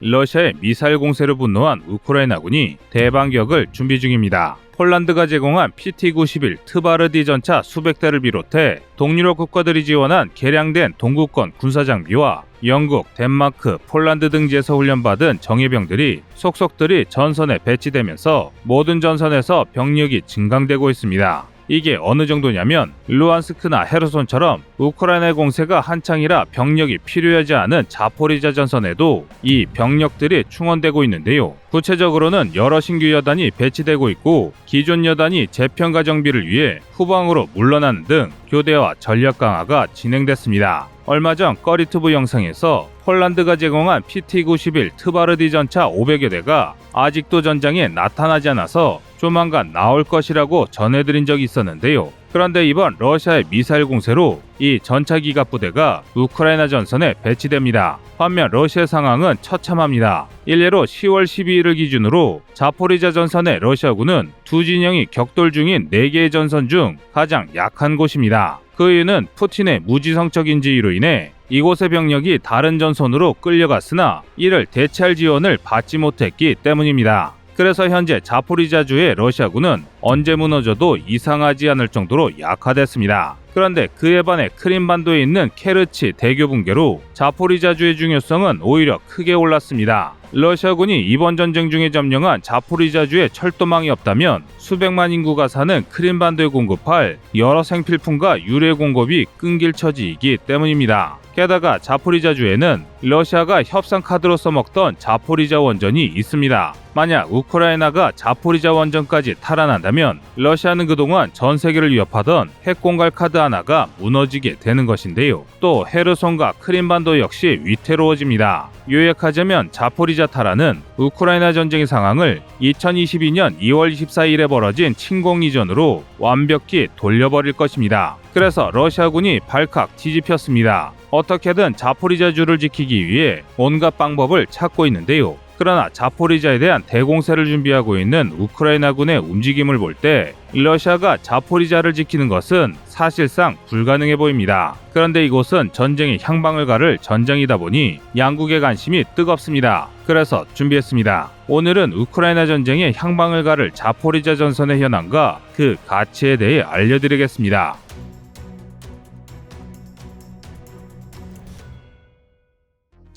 러시아의 미사일 공세로 분노한 우크라이나군이 대반격을 준비 중입니다. 폴란드가 제공한 PT-91 트바르디 전차 수백 대를 비롯해 동유럽 국가들이 지원한 개량된 동구권 군사장비와 영국, 덴마크, 폴란드 등지에서 훈련받은 정예병들이 속속들이 전선에 배치되면서 모든 전선에서 병력이 증강되고 있습니다. 이게 어느 정도냐면 루안스크나 헤르손처럼 우크라이나의 공세가 한창이라 병력이 필요하지 않은 자포리자 전선에도 이 병력들이 충원되고 있는데요. 구체적으로는 여러 신규 여단이 배치되고 있고 기존 여단이 재편가 정비를 위해 후방으로 물러나는 등 교대와 전력 강화가 진행됐습니다. 얼마 전 꺼리투브 영상에서 폴란드가 제공한 PT-91 트바르디 전차 500여 대가 아직도 전장에 나타나지 않아서 조만간 나올 것이라고 전해드린 적이 있었는데요. 그런데 이번 러시아의 미사일 공세로 이 전차 기갑 부대가 우크라이나 전선에 배치됩니다. 반면 러시아 상황은 처참합니다. 일례로 10월 12일을 기준으로 자포리자 전선의 러시아군은 두 진영이 격돌 중인 4개의 전선 중 가장 약한 곳입니다. 그 이유는 푸틴의 무지성적인 지휘로 인해 이곳의 병력이 다른 전선으로 끌려갔으나 이를 대체할 지원을 받지 못했기 때문입니다. 그래서 현재 자포리자주의 러시아군은 언제 무너져도 이상하지 않을 정도로 약화됐습니다. 그런데 그에 반해 크림반도에 있는 케르치 대교 붕괴로 자포리자주의 중요성은 오히려 크게 올랐습니다. 러시아군이 이번 전쟁 중에 점령한 자포리자주에 철도망이 없다면 수백만 인구가 사는 크림반도에 공급할 여러 생필품과 유래 공급이 끊길 처지이기 때문입니다. 게다가 자포리자주에는 러시아가 협상 카드로 써먹던 자포리자 원전이 있습니다. 만약 우크라이나가 자포리자 원전까지 탈환한다면 러시아는 그동안 전 세계를 위협하던 핵공갈 카드 하나가 무너지게 되는 것인데요. 또 헤르손과 크림반도 역시 위태로워집니다. 요약하자면 자포리자 탈환은 우크라이나 전쟁의 상황을 2022년 2월 24일에 벌어진 침공 이전으로 완벽히 돌려버릴 것입니다. 그래서 러시아군이 발칵 뒤집혔습니다. 어떻게든 자포리자주를 지키기 위해 온갖 방법을 찾고 있는데요. 그러나 자포리자에 대한 대공세를 준비하고 있는 우크라이나군의 움직임을 볼 때 러시아가 자포리자를 지키는 것은 사실상 불가능해 보입니다. 그런데 이곳은 전쟁의 향방을 가를 전장이다 보니 양국의 관심이 뜨겁습니다. 그래서 준비했습니다. 오늘은 우크라이나 전쟁의 향방을 가를 자포리자 전선의 현황과 그 가치에 대해 알려드리겠습니다.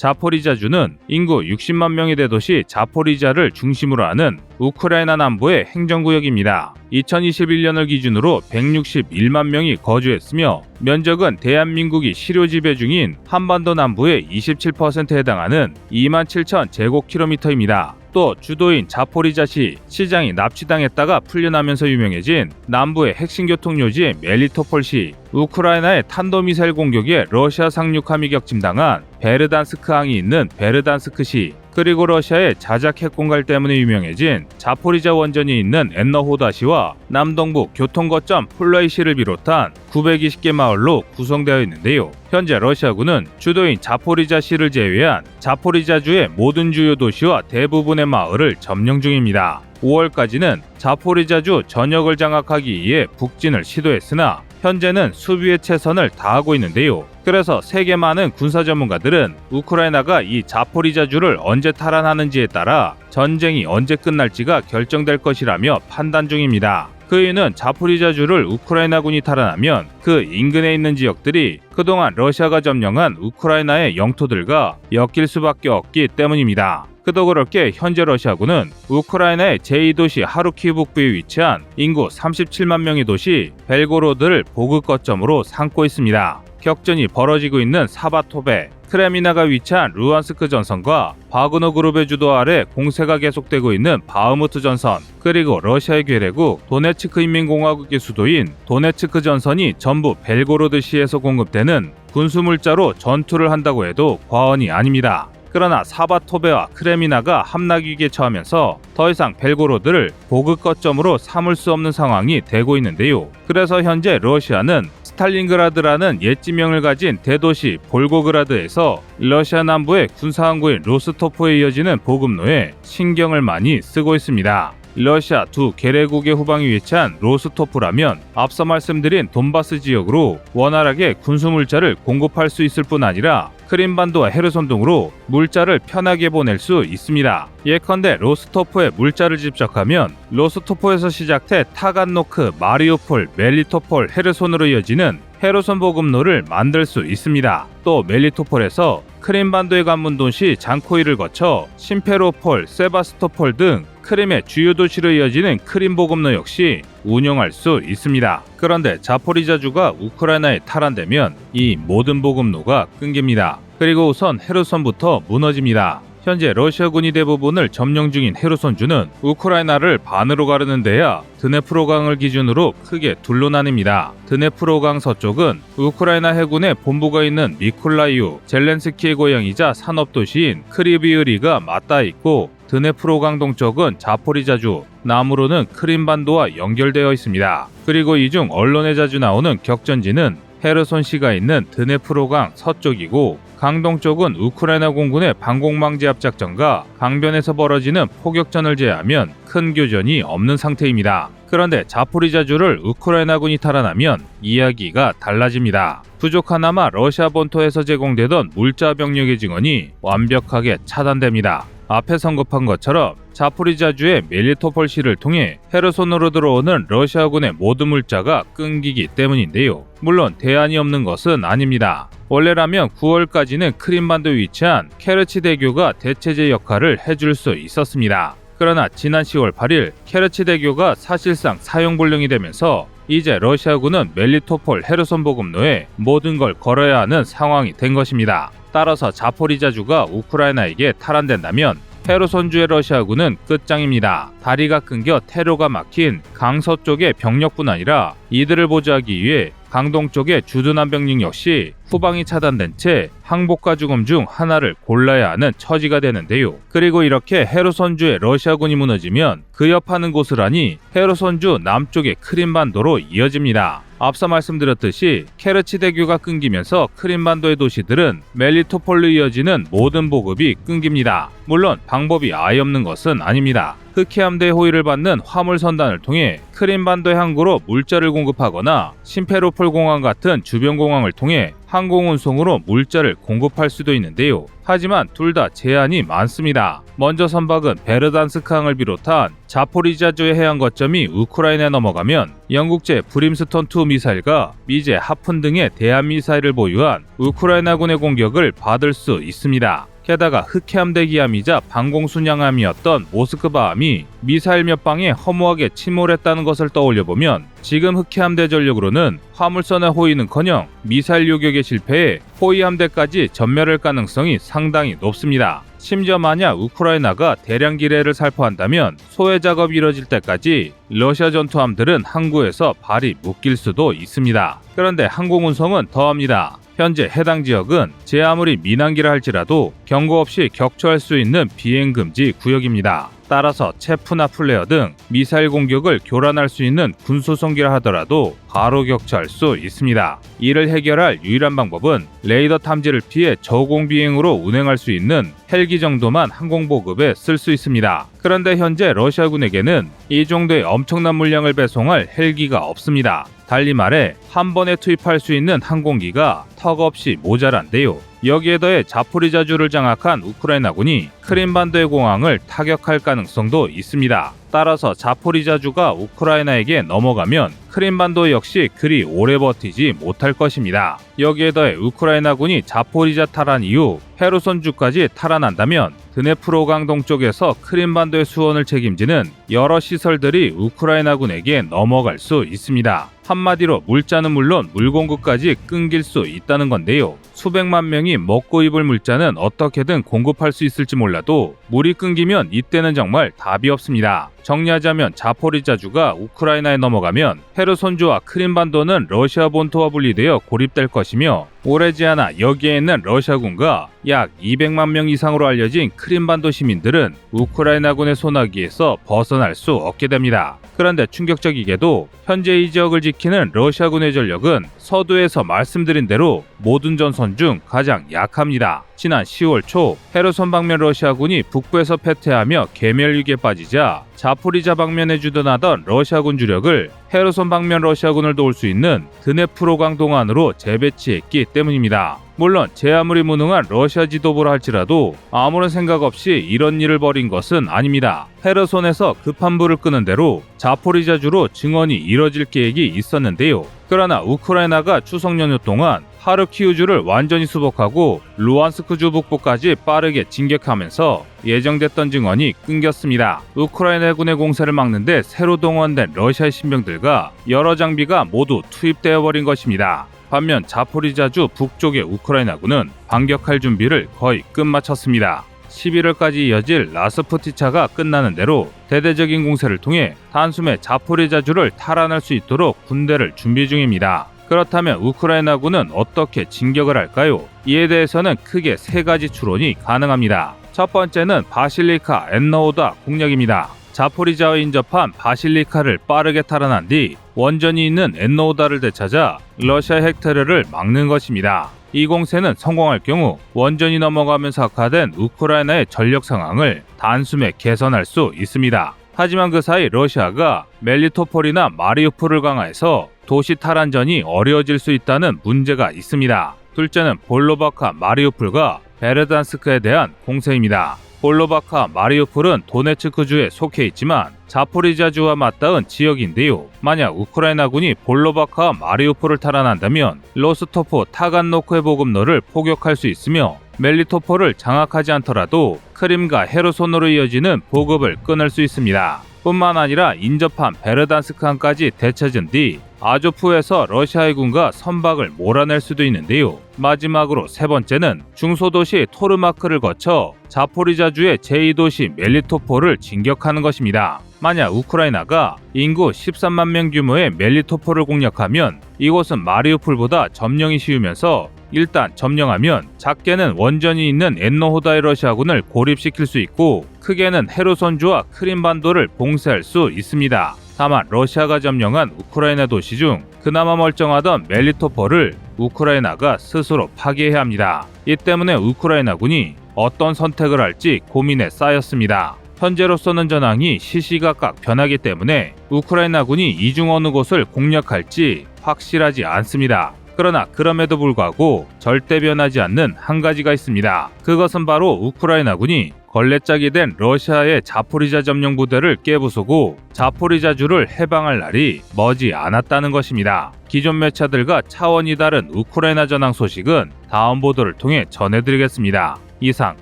자포리자주는 인구 60만 명의 대도시 자포리자를 중심으로 하는 우크라이나 남부의 행정구역입니다. 2021년을 기준으로 161만 명이 거주했으며 면적은 대한민국이 실효 지배 중인 한반도 남부의 27%에 해당하는 27,000제곱킬로미터입니다. 또 주도인 자포리자시 시장이 납치당했다가 풀려나면서 유명해진 남부의 핵심 교통요지 멜리토폴시, 우크라이나의 탄도미사일 공격에 러시아 상륙함이 격침당한 베르단스크항이 있는 베르단스크시, 그리고 러시아의 자작 핵공갈 때문에 유명해진 자포리자 원전이 있는 엔너호다시와 남동부 교통거점 폴라이시를 비롯한 920개 마을로 구성되어 있는데요. 현재 러시아군은 주도인 자포리자시를 제외한 자포리자주의 모든 주요 도시와 대부분의 마을을 점령 중입니다. 5월까지는 자포리자주 전역을 장악하기 위해 북진을 시도했으나 현재는 수비의 최선을 다하고 있는데요. 그래서 세계 많은 군사 전문가들은 우크라이나가 이 자포리자주를 언제 탈환하는지에 따라 전쟁이 언제 끝날지가 결정될 것이라며 판단 중입니다. 그 이유는 자포리자주를 우크라이나군이 탈환하면 그 인근에 있는 지역들이 그동안 러시아가 점령한 우크라이나의 영토들과 엮일 수밖에 없기 때문입니다. 그도 그럴 게 현재 러시아군은 우크라이나의 제2도시 하루키우 북부에 위치한 인구 37만 명의 도시 벨고로드를 보급 거점으로 삼고 있습니다. 격전이 벌어지고 있는 사바토베, 크레미나가 위치한 루안스크 전선과 바그너 그룹의 주도 아래 공세가 계속되고 있는 바흐무트 전선, 그리고 러시아의 괴뢰국 도네츠크 인민공화국의 수도인 도네츠크 전선이 전부 벨고로드시에서 공급되는 군수물자로 전투를 한다고 해도 과언이 아닙니다. 그러나 사바토베와 크레미나가 함락위기에 처하면서 더 이상 벨고로드를 보급 거점으로 삼을 수 없는 상황이 되고 있는데요. 그래서 현재 러시아는 스탈린그라드라는 옛 지명을 가진 대도시 볼고그라드에서 러시아 남부의 군사항구인 로스토프에 이어지는 보급로에 신경을 많이 쓰고 있습니다. 러시아 두 계례국의 후방에 위치한 로스토프라면 앞서 말씀드린 돈바스 지역으로 원활하게 군수물자를 공급할 수 있을 뿐 아니라 크림반도와 헤르손 등으로 물자를 편하게 보낼 수 있습니다. 예컨대 로스토프에 물자를 집적하면 로스토프에서 시작해 타간노크, 마리우폴, 멜리토폴, 헤르손으로 이어지는 헤르손 보급로를 만들 수 있습니다. 또 멜리토폴에서 크림반도의 관문도시 장코이를 거쳐 심페로폴, 세바스토폴 등 크림의 주요 도시로 이어지는 크림 보급로 역시 운영할 수 있습니다. 그런데 자포리자주가 우크라이나에 탈환되면 이 모든 보급로가 끊깁니다. 그리고 우선 헤르손부터 무너집니다. 현재 러시아군이 대부분을 점령 중인 헤르손주는 우크라이나를 반으로 가르는 데야 드네프로강을 기준으로 크게 둘로 나뉩니다. 드네프로강 서쪽은 우크라이나 해군의 본부가 있는 미콜라이우, 젤렌스키의 고향이자 산업도시인 크리비으리가 맞닿아 있고, 드네프로강 동쪽은 자포리자주, 남으로는 크림반도와 연결되어 있습니다. 그리고 이 중 언론에 자주 나오는 격전지는 헤르손시가 있는 드네프로강 서쪽이고, 강동쪽은 우크라이나 공군의 방공망 제압 작전과 강변에서 벌어지는 포격전을 제외하면 큰 교전이 없는 상태입니다. 그런데 자포리자주를 우크라이나군이 탈환하면 이야기가 달라집니다. 부족하나마 러시아 본토에서 제공되던 물자 병력의 증원이 완벽하게 차단됩니다. 앞에 언급한 것처럼 자포리자주의 멜리토폴시를 통해 헤르손으로 들어오는 러시아군의 모든 물자가 끊기기 때문인데요. 물론 대안이 없는 것은 아닙니다. 원래라면 9월까지는 크림반도에 위치한 케르치 대교가 대체제 역할을 해줄 수 있었습니다. 그러나 지난 10월 8일 케르치 대교가 사실상 사용불능이 되면서 이제 러시아군은 멜리토폴 헤르손 보급로에 모든 걸 걸어야 하는 상황이 된 것입니다. 따라서 자포리자주가 우크라이나에게 탈환된다면 헤르손주의 러시아군은 끝장입니다. 다리가 끊겨 퇴로가 막힌 강서쪽의 병력뿐 아니라 이들을 보조하기 위해 강동쪽의 주둔한 병력 역시 후방이 차단된 채 항복과 죽음 중 하나를 골라야 하는 처지가 되는데요. 그리고 이렇게 헤르손주의 러시아군이 무너지면 그 옆하는 고스란히 헤르손주 남쪽의 크림반도로 이어집니다. 앞서 말씀드렸듯이 케르치 대교가 끊기면서 크림반도의 도시들은 멜리토폴로 이어지는 모든 보급이 끊깁니다. 물론 방법이 아예 없는 것은 아닙니다. 흑해 함대의 호위를 받는 화물 선단을 통해 크림반도의 항구로 물자를 공급하거나 심페로폴 공항 같은 주변 공항을 통해 항공 운송으로 물자를 공급할 수도 있는데요. 하지만 둘 다 제한이 많습니다. 먼저 선박은 베르단스크항을 비롯한 자포리자주의 해안 거점이 우크라이나에 넘어가면 영국제 브림스톤2 미사일과 미제 하푼 등의 대한 미사일을 보유한 우크라이나군의 공격을 받을 수 있습니다. 게다가 흑해함대 기함이자 방공순양함이었던 모스크바함이 미사일 몇 방에 허무하게 침몰했다는 것을 떠올려보면 지금 흑해함대 전력으로는 화물선의 호위는커녕 미사일 요격에 실패해 호위함대까지 전멸할 가능성이 상당히 높습니다. 심지어 만약 우크라이나가 대량 기뢰를 살포한다면 소해 작업이 이뤄질 때까지 러시아 전투함들은 항구에서 발이 묶일 수도 있습니다. 그런데 항공운송은 더합니다. 현재 해당 지역은 제 아무리 민항기라 할지라도 경고 없이 격추할 수 있는 비행금지 구역입니다. 따라서 체프나 플레어 등 미사일 공격을 교란할 수 있는 군소성기라 하더라도 바로 격추할 수 있습니다. 이를 해결할 유일한 방법은 레이더 탐지를 피해 저공 비행으로 운행할 수 있는 헬기 정도만 항공보급에 쓸 수 있습니다. 그런데 현재 러시아군에게는 이 정도의 엄청난 물량을 배송할 헬기가 없습니다. 달리 말해 한 번에 투입할 수 있는 항공기가 턱없이 모자란데요. 여기에 더해 자포리자주를 장악한 우크라이나군이 크림반도의 공항을 타격할 가능성도 있습니다. 따라서 자포리자주가 우크라이나에게 넘어가면 크림반도 역시 그리 오래 버티지 못할 것입니다. 여기에 더해 우크라이나군이 자포리자 탈환 이후 헤르손주까지 탈환한다면 드네프로강 동쪽에서 크림반도의 수원을 책임지는 여러 시설들이 우크라이나군에게 넘어갈 수 있습니다. 한마디로 물자는 물론 물 공급까지 끊길 수 있다는 건데요. 수백만 명이 먹고 입을 물자는 어떻게든 공급할 수 있을지 몰라도 물이 끊기면 이때는 정말 답이 없습니다. 정리하자면 자포리자주가 우크라이나에 넘어가면 헤르손주와 크림반도는 러시아 본토와 분리되어 고립될 것이며 오래지 않아 여기에 있는 러시아군과 약 200만 명 이상으로 알려진 크림반도 시민들은 우크라이나군의 소나기에서 벗어날 수 없게 됩니다. 그런데 충격적이게도 현재 이 지역을 지키는 러시아군의 전력은 서두에서 말씀드린 대로 모든 전선 중 가장 약합니다. 지난 10월 초 헤르손 방면 러시아군이 북부에서 패퇴하며 괴멸위기에 빠지자 자포리자 방면에 주둔하던 러시아군 주력을 헤르손 방면 러시아군을 도울 수 있는 드네프로강 동안으로 재배치했기 때문입니다. 물론 제 아무리 무능한 러시아 지도부라 할지라도 아무런 생각 없이 이런 일을 벌인 것은 아닙니다. 헤르손에서 급한 불을 끄는 대로 자포리자주로 증원이 이뤄질 계획이 있었는데요. 그러나 우크라이나가 추석 연휴 동안 하르키우주를 완전히 수복하고 루안스크주 북부까지 빠르게 진격하면서 예정됐던 증원이 끊겼습니다. 우크라이나 해군의 공세를 막는데 새로 동원된 러시아의 신병들과 여러 장비가 모두 투입되어 버린 것입니다. 반면 자포리자주 북쪽의 우크라이나군은 반격할 준비를 거의 끝마쳤습니다. 11월까지 이어질 라스푸티차가 끝나는 대로 대대적인 공세를 통해 단숨에 자포리자주를 탈환할 수 있도록 군대를 준비 중입니다. 그렇다면 우크라이나군은 어떻게 진격을 할까요? 이에 대해서는 크게 세 가지 추론이 가능합니다. 첫 번째는 바실리카 엔너오다 공략입니다. 자포리자와 인접한 바실리카를 빠르게 탈환한 뒤 원전이 있는 엔노우다를 되찾아 러시아 핵테러를 막는 것입니다. 이 공세는 성공할 경우 원전이 넘어가면서 악화된 우크라이나의 전력 상황을 단숨에 개선할 수 있습니다. 하지만 그 사이 러시아가 멜리토폴이나 마리우폴을 강화해서 도시 탈환전이 어려워질 수 있다는 문제가 있습니다. 둘째는 볼로바카 마리우폴과 베르단스크에 대한 공세입니다. 볼로바카 마리우폴은 도네츠크주에 속해 있지만 자포리자주와 맞닿은 지역인데요. 만약 우크라이나군이 볼로바카 마리우폴을 탈환한다면 로스토프 타간노크의 보급로를 포격할 수 있으며 멜리토폴을 장악하지 않더라도 크림과 헤르손으로 이어지는 보급을 끊을 수 있습니다. 뿐만 아니라 인접한 베르단스크항까지 되찾은 뒤 아조프에서 러시아 해군과 선박을 몰아낼 수도 있는데요. 마지막으로 세 번째는 중소도시 토르마크를 거쳐 자포리자주의 제2도시 멜리토폴을 진격하는 것입니다. 만약 우크라이나가 인구 13만 명 규모의 멜리토폴을 공략하면 이곳은 마리우폴보다 점령이 쉬우면서 일단 점령하면 작게는 원전이 있는 엔노호다의 러시아군을 고립시킬 수 있고 크게는 헤르손주와 크림반도를 봉쇄할 수 있습니다. 다만 러시아가 점령한 우크라이나 도시 중 그나마 멀쩡하던 멜리토폴을 우크라이나가 스스로 파괴해야 합니다. 이 때문에 우크라이나군이 어떤 선택을 할지 고민에 쌓였습니다. 현재로서는 전황이 시시각각 변하기 때문에 우크라이나군이 이 중 어느 곳을 공략할지 확실하지 않습니다. 그러나 그럼에도 불구하고 절대 변하지 않는 한 가지가 있습니다. 그것은 바로 우크라이나군이 걸레짝이 된 러시아의 자포리자 점령 부대를 깨부수고 자포리자주를 해방할 날이 머지 않았다는 것입니다. 기존 매체들과 차원이 다른 우크라이나 전황 소식은 다음 보도를 통해 전해드리겠습니다. 이상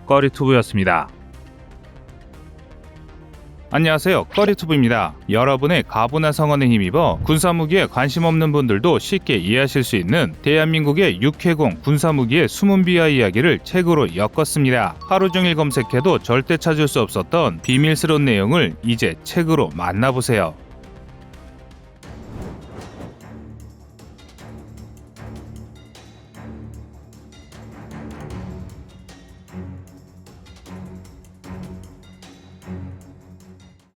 꺼리투브였습니다. 안녕하세요, 꺼리투브입니다. 여러분의 가부나 성원에 힘입어 군사무기에 관심 없는 분들도 쉽게 이해하실 수 있는 대한민국의 육해공 군사무기의 숨은 비하 이야기를 책으로 엮었습니다. 하루 종일 검색해도 절대 찾을 수 없었던 비밀스러운 내용을 이제 책으로 만나보세요.